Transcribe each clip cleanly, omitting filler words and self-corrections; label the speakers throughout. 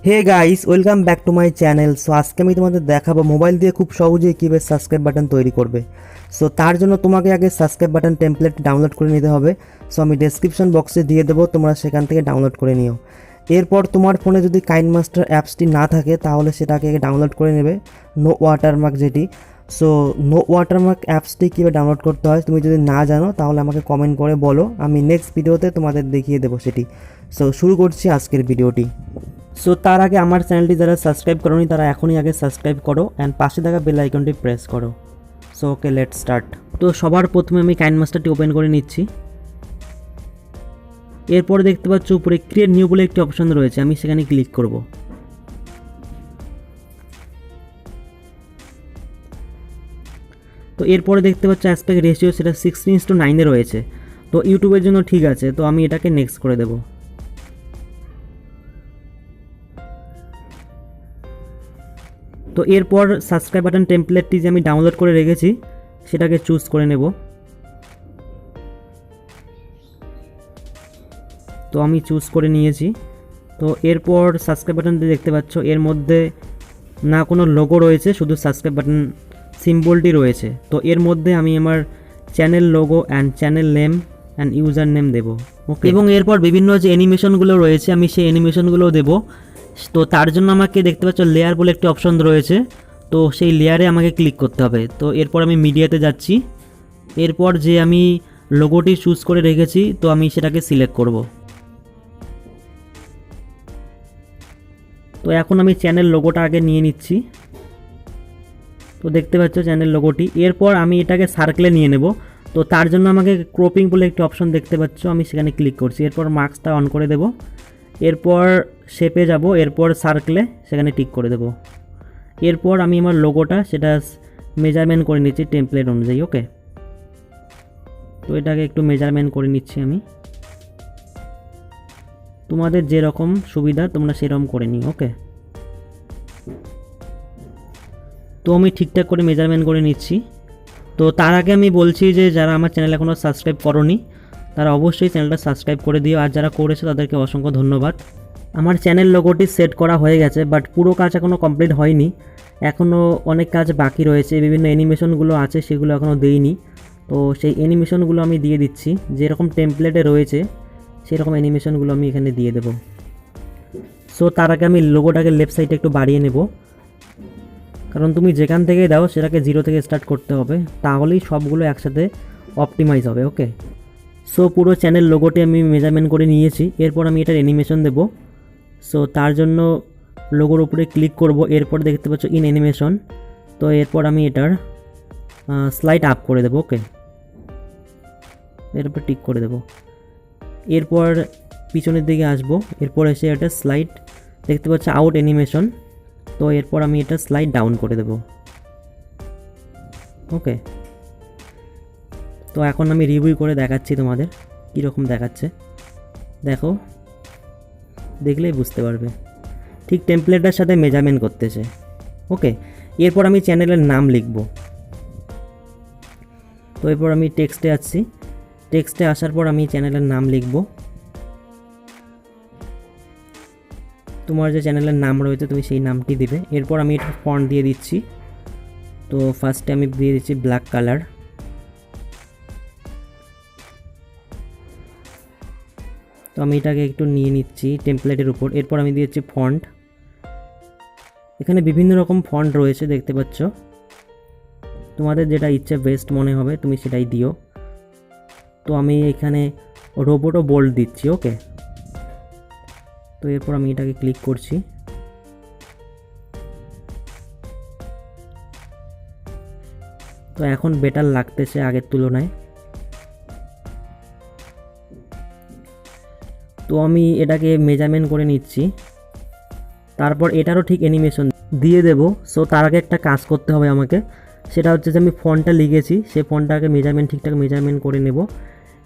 Speaker 1: Hey guys, welcome back to my channel. So আজকে আমি তোমাদের দেখাবো মোবাইল দিয়ে খুব সহজেই কীভাবে সাবস্ক্রাইব বাটন তৈরি করবে। সো তার জন্য তোমাকে আগে সাবস্ক্রাইব বাটন টেমপ্লেট ডাউনলোড করে নিতে হবে। সো আমি ডেসক্রিপশন বক্সে দিয়ে দেবো, তোমরা সেখান থেকে ডাউনলোড করে নিও। এরপর তোমার ফোনে যদি কাইনমাস্টার অ্যাপসটি না থাকে তাহলে সেটাকে ডাউনলোড করে নেবে, নো ওয়াটারমার্ক যেটি। সো নো ওয়াটারমার্ক অ্যাপসটি কীভাবে ডাউনলোড করতে হয় তুমি যদি না জানো তাহলে আমাকে কমেন্ট করে বলো, আমি নেক্সট ভিডিওতে তোমাদের দেখিয়ে দেবো সেটি। সো শুরু করছি আজকের ভিডিওটি। সো তার আগে আমার চ্যানেলটি যারা সাবস্ক্রাইব করোনি তারা এখনই আগে সাবস্ক্রাইব করো অ্যান্ড পাশে থাকা বেল আইকনটি প্রেস করো। So okay, let's start. তো সবার প্রথমে আমি কাইনমাস্টারটি ওপেন করে নিচ্ছি। এরপর দেখতে পাচ্ছ উপরে ক্রিয়েট নিউ বলে একটি অপশন রয়েছে, আমি সেখানে ক্লিক করব। তো এরপরে দেখতে পাচ্ছ অ্যাসপেক্ট রেশিও সেটা 16:9 রয়েছে। তো ইউটিউবের জন্য ঠিক আছে, তো আমি এটাকে নেক্সট করে দেবো। তো এরপর সাবস্ক্রাইব বাটন টেমপ্লেটটি যে আমি ডাউনলোড করে রেখেছি সেটাকে চুজ করে নেব। তো আমি চুজ করে নিয়েছি। তো এরপর সাবস্ক্রাইব বাটনটি দেখতে পাচ্ছ, এর মধ্যে না কোনো লোগো রয়েছে, শুধু সাবস্ক্রাইব বাটন সিম্বলটি রয়েছে। তো এর মধ্যে আমি আমার channel logo and channel name and user name দেবো। ওকে, এবং এরপর বিভিন্ন যে অ্যানিমেশনগুলো রয়েছে আমি সেই অ্যানিমেশনগুলোও দেবো। তো তার জন্য আমাকে দেখতে পাচ্ছ লেয়ার বলে একটি অপশন রয়েছে, তো সেই লেয়ারে আমাকে ক্লিক করতে হবে। তো এরপর আমি মিডিয়াতে যাচ্ছি। এরপর যে আমি লোগোটি চুজ করে রেখেছি তো আমি সেটাকে সিলেক্ট করব। তো এখন আমি চ্যানেল লোগোটা আগে নিয়ে নিচ্ছি। তো দেখতে পাচ্ছ চ্যানেল লোগোটি। এরপর আমি এটাকে সার্কেলে নিয়ে নেব। তো তার জন্য আমাকে ক্রপিং বলে একটি অপশন দেখতে পাচ্ছ, আমি সেখানে ক্লিক করছি। এরপর মার্কসটা অন করে দেব। এরপর শেপে যাব, এরপর সার্কেলে সেখানে টিক করে দেব। এরপর আমি আমার লোগোটা সেটা মেজারমেন্ট করে নিচ্ছি টেমপ্লেট অনুযায়ী। ওকে, তো এটাকে একটু মেজারমেন্ট করে নিচ্ছি আমি। তোমাদের যেরকম সুবিধা তোমরা সেরকম করে নিও। ওকে, তো আমি ঠিকঠাক করে মেজারমেন্ট করে নিচ্ছি। তো তার আগে আমি বলছি যে যারা আমার চ্যানেল এখনও সাবস্ক্রাইব করোনি তারা অবশ্যই চ্যানেলটা সাবস্ক্রাইব করে দিও, আর যারা করেছে তাদেরকে অসংখ্য ধন্যবাদ। আমার চ্যানেল লোগোটি সেট করা হয়ে গেছে, বাট পুরো কাজ এখনও কমপ্লিট হয়নি, এখনও অনেক কাজ বাকি রয়েছে। বিভিন্ন অ্যানিমেশনগুলো আছে সেগুলো এখনও দেইনি, তো সেই অ্যানিমেশনগুলো আমি দিয়ে দিচ্ছি। যেরকম টেমপ্লেটে রয়েছে সেরকম অ্যানিমেশনগুলো আমি এখানে দিয়ে দেবো। সো তার আগে আমি লোগোটাকে লেফট সাইডে একটু বাড়িয়ে নেব, কারণ তুমি যেখান থেকে দাও সেটাকে 0 থেকে স্টার্ট করতে হবে, তাহলেই সবগুলো একসাথে অপটিমাইজ হবে। ওকে, সো পুরো চ্যানেল লোগোটি আমি মেজারমেন্ট করে নিয়েছি। এরপর আমি এটার অ্যানিমেশন দেব। সো তার জন্য লোগোর উপরে ক্লিক করব। এরপর দেখতে পাচ্ছ ইন অ্যানিমেশন। তো এরপর আমি এটার স্লাইড আপ করে দেবো। ওকে, এর উপর টিক করে দেব। এরপর পিছনের দিকে আসব, এরপর এসে এটা স্লাইড দেখতে পাচ্ছ আউট অ্যানিমেশন। তো এরপর আমি এটা স্লাইড ডাউন করে দেব। ওকে, তো এখন আমি রিভিউ করে দেখাচ্ছি তোমাদের কীরকম দেখাচ্ছে। দেখো, দেখলেই বুঝতে পারবে ঠিক টেমপ্লেটের সাথে মেজারমেন্ট করতেছে। ওকে, এরপর আমি চ্যানেলের নাম লিখব। তো এরপর আমি টেক্সটে আসছি। টেক্সটে আসার পর আমি চ্যানেলের নাম লিখব। তোমার যে চ্যানেলের নাম রয়েছে তুমি সেই নামটি দিবে। এরপর আমি এটা ফন্ট দিয়ে দিচ্ছি। তো ফার্স্টে আমি দিয়ে দিচ্ছি ব্ল্যাক কালার। তো আমি এটাকে একটু নিয়ে নিচ্ছি টেমপ্লেটের উপর। এরপর আমি দিয়েছি ফন্ট। এখানে বিভিন্ন রকম ফন্ট রয়েছে দেখতে পাচ্ছ, তোমাদের যেটা ইচ্ছে বেস্ট মনে হবে তুমি সেটাই দিও। তো আমি এখানে রোবোটো বোল্ড দিচ্ছি। ওকে, তো এরপর আমি এটাকে ক্লিক করছি। তো এখন বেটার লাগতেছে আগের তুলনায়। তো আমি এটাকে মেজারমেন্ট করে নিচ্ছি, তারপর এটারও ঠিক অ্যানিমেশন দিয়ে দেব। সো তার আগে একটা কাজ করতে হবে আমাকে, সেটা হচ্ছে যে আমি ফন্টটা লিখেছি সেই ফন্টটাকে মেজারমেন্ট ঠিকঠাক মেজারমেন্ট করে নেব।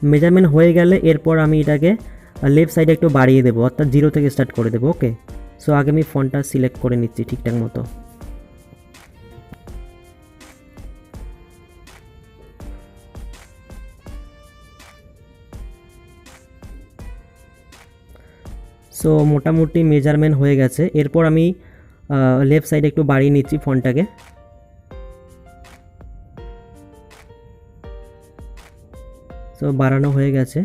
Speaker 1: মেজারমেন্ট হয়ে গেলে এরপর আমি এটাকে লেফট সাইডে একটু বাড়িয়ে দেবো, অর্থাৎ 0 থেকে স্টার্ট করে দেবো। ওকে, সো আগে আমি ফন্টটা সিলেক্ট করে নিচ্ছি ঠিকঠাক মতো। সো মোটামুটি মেজারমেন্ট হয়ে গেছে। এরপর আমি লেফট সাইডে একটু বাড়িয়ে নিচ্ছি ফন্টটাকে। সো বাড়ানো হয়ে গেছে।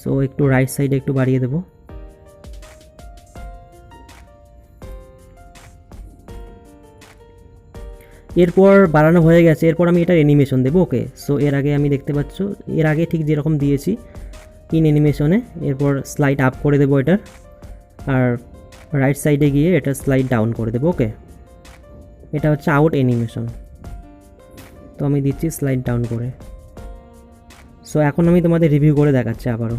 Speaker 1: সো একটু রাইট সাইডে একটু বাড়িয়ে দেব। এরপর বাড়ানো হয়ে গেছে। এরপর আমি এটা অ্যানিমেশন দেবো। ওকে, সো এর আগে আমি দেখতে পাচ্ছ, এর আগে ঠিক যেরকম দিয়েছি ইন অ্যানিমেশনে, এরপর স্লাইড আপ করে দেবো এটার, আর রাইট সাইডে গিয়ে এটা স্লাইড ডাউন করে দেবো। ওকে, এটা হচ্ছে আউট অ্যানিমেশন। তো আমি দিচ্ছি স্লাইড ডাউন করে। সো এখন আমি তোমাদের রিভিউ করে দেখাচ্ছি আবারও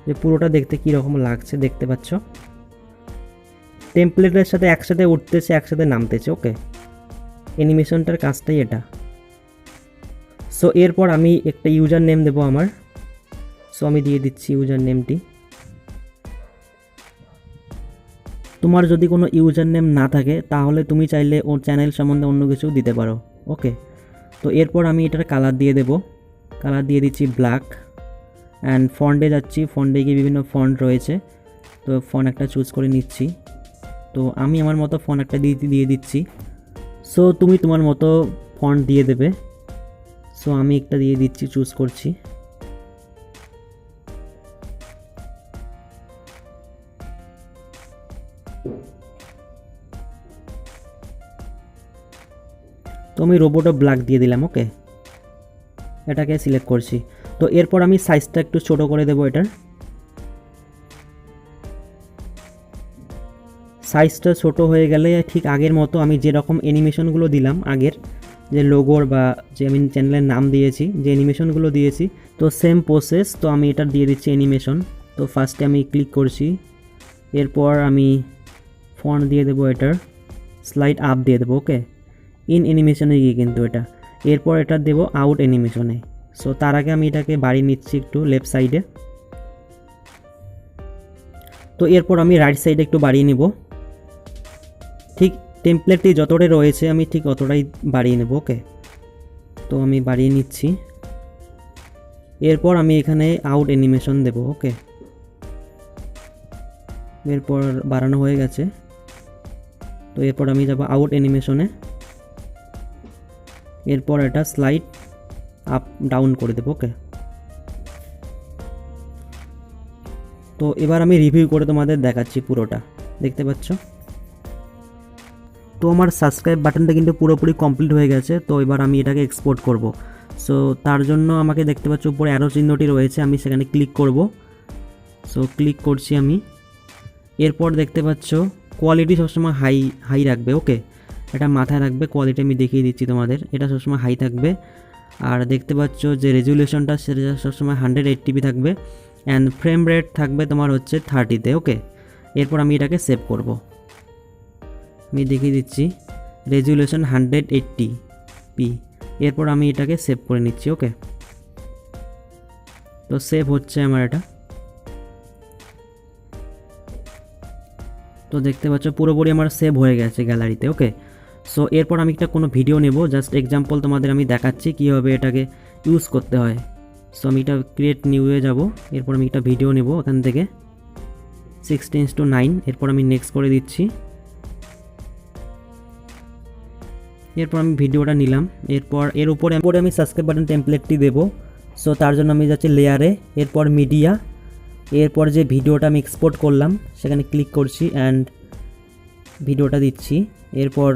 Speaker 1: যে পুরোটা দেখতে কী রকম লাগছে। দেখতে পাচ্ছ টেমপ্লেটের সাথে একসাথে উঠতেছে, একসাথে নামতেছে। ওকে, অ্যানিমেশনটার কাজটাই এটা। সো এরপর আমি একটা ইউজার নেম দেবো আমার। সো আমি দিয়ে দিচ্ছি ইউজার নেমটি। তোমার যদি কোনো ইউজার নেম না থাকে তাহলে তুমি চাইলে ওর চ্যানেল সম্বন্ধে অন্য কিছু দিতে পারো। ওকে, তো এরপর আমি এটার কালার দিয়ে দেবো। কালার দিয়ে দিচ্ছি ব্ল্যাক। অ্যান্ড ফন্টে যাচ্ছি, ফন্টে গিয়ে বিভিন্ন ফন্ট রয়েছে, তো ফন্ট একটা চুজ করে নিচ্ছি। তো আমি আমার মতো ফন্ট একটা দিয়ে দিচ্ছি। সো তুমি তোমার মতো ফন্ট দিয়ে দেবে। সো আমি একটা দিয়ে দিচ্ছি, চুজ করছি। তো আমি রোবোটো ব্ল্যাক দিয়ে দিলাম। ওকে, এটাকে সিলেক্ট করছি। তো এরপর আমি সাইজটা একটু ছোট করে দেবো এটার। সাইজটা ছোট হয়ে গেলে ঠিক আগের মতো আমি যেরকম অ্যানিমেশনগুলো দিলাম আগের, যে লোগোর বা যে আমি চ্যানেলের নাম দিয়েছি, যে অ্যানিমেশনগুলো দিয়েছি, তো সেম প্রসেস। তো আমি এটা দিয়ে দিচ্ছি অ্যানিমেশন। তো ফার্স্টে আমি ক্লিক করছি, এরপর আমি ফন্ট দিয়ে দেবো এটার, স্লাইড আপ দিয়ে দেবো। ওকে, ইন অ্যানিমেশনে গিয়ে কিন্তু এটা, এরপর এটা দেবো আউট অ্যানিমেশনে। সো তার আগে আমি এটাকে বাড়িয়ে নিচ্ছি একটু লেফট সাইডে। তো এরপর আমি রাইট সাইডে একটু বাড়িয়ে নিব। ঠিক টেমপ্লেটটি যতটাই রয়েছে আমি ঠিক অতটাই বাড়িয়ে নেব। ওকে, তো আমি বাড়িয়ে নিচ্ছি। এরপর আমি এখানে আউট অ্যানিমেশন দেব। ওকে, এরপর বাড়ানো হয়ে গেছে। তো এরপর আমি যাব আউট অ্যানিমেশনে। এরপর এটা স্লাইড আপ ডাউন করে দেবো। ওকে, তো এবার আমি রিভিউ করে তোমাদের দেখাচ্ছি পুরোটা। দেখতে পাচ্ছ তো আমার সাবস্ক্রাইব বাটনটা কিন্তু পুরোপুরি কমপ্লিট হয়ে গেছে। তো এবার আমি এটাকে এক্সপোর্ট করব। সো তার জন্য আমাকে দেখতে পাচ্ছ উপরে অ্যারো চিহ্নটি রয়েছে, আমি সেখানে ক্লিক করব। সো ক্লিক করছি আমি। এরপর দেখতে পাচ্ছ কোয়ালিটি সবসময় হাই রাখবে। ওকে, এটা মাথায় রাখবে। কোয়ালিটি আমি দেখিয়ে দিচ্ছি তোমাদের, এটা সবসময় হাই থাকবে। আর দেখতে পাচ্ছ যে রেজুলেশনটা সেটা সবসময় 180p থাকবে। অ্যান্ড ফ্রেম রেট থাকবে তোমার হচ্ছে 30তে। ওকে, এরপর আমি এটাকে সেভ করব। আমি দেখিয়ে দিচ্ছি রেজুলেশন 180p। এরপর আমি এটাকে সেভ করে নিচ্ছি। ওকে, তো সেভ হচ্ছে আমার এটা। তো দেখতে পাচ্ছ পুরোপুরি আমার সেভ হয়ে গেছে গ্যালারিতে। ওকে, সো এরপর আমি একটা কোনো ভিডিও নেব, জাস্ট এক্সাম্পল তোমাদের আমি দেখাচ্ছি কীভাবে এটাকে ইউজ করতে হয়। সো আমি এটা ক্রিয়েট নিউয়ে যাব। এরপর আমি একটা ভিডিও নেব এখান থেকে 16:9। এরপর আমি নেক্সট করে দিচ্ছি। এরপর আমি ভিডিওটা নিলাম। এরপর এর উপরে আমি সাবস্ক্রাইব বাটন টেমপ্লেটটি দেবো। সো তার জন্য আমি যাচ্ছি লেয়ারে, এরপর মিডিয়া, এরপর যে ভিডিওটা আমি এক্সপোর্ট করলাম সেখানে ক্লিক করছি অ্যান্ড ভিডিওটা দিচ্ছি। এরপর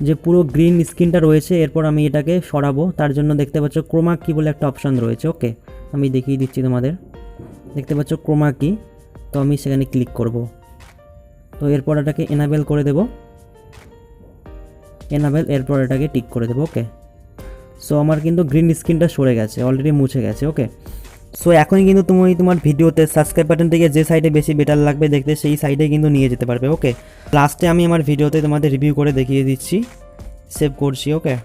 Speaker 1: যে পুরো গ্রিন স্ক্রিনটা রয়েছে, এরপর আমি এটাকে সরাবো। তার জন্য দেখতে পাচ্ছ ক্রোমা কি বলে একটা অপশান রয়েছে। ওকে, আমি দেখিয়ে দিচ্ছি তোমাদের। দেখতে পাচ্ছ ক্রোমা কি, তো আমি সেখানে ক্লিক করব। তো এরপর এটাকে এনাবেল করে দেব। এনাবেল, এরপর এটাকে টিক করে দেবো। ওকে, সো আমার কিন্তু গ্রিন স্ক্রিনটা সরে গেছে, অলরেডি মুছে গেছে। ওকে, সো এখনই কিন্তু তুমি তোমার ভিডিওতে সাবস্ক্রাইব বাটন থেকে যে সাইডে বেশি বেটার লাগবে দেখতে সেই সাইডে কিন্তু নিয়ে যেতে পারবে। ওকে, লাস্টে আমি আমার ভিডিওতে তোমাদের রিভিউ করে দেখিয়ে দিচ্ছি। সেভ করছি। ওকে,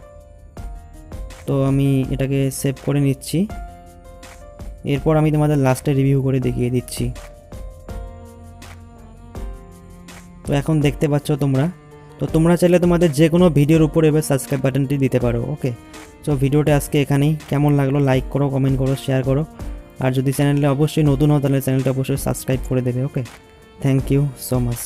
Speaker 1: তো আমি এটাকে সেভ করে নিচ্ছি। এরপর আমি তোমাদের লাস্টে রিভিউ করে দেখিয়ে দিচ্ছি। তো এখন দেখতে পাচ্ছ তোমরা, তো তোমরা চাইলে তোমাদের যে কোনো ভিডিওর উপর এবার সাবস্ক্রাইব বাটনটি দিতে পারো। ওকে, সো ভিডিওটা আজকে এখানেই। কেমন লাগলো লাইক করো, কমেন্ট করো, শেয়ার করো। আর যদি চ্যানেলে অবশ্যই নতুন হও তাহলে চ্যানেলটা অবশ্যই সাবস্ক্রাইব করে দেবে। ওকে, থ্যাংক ইউ সো মাচ।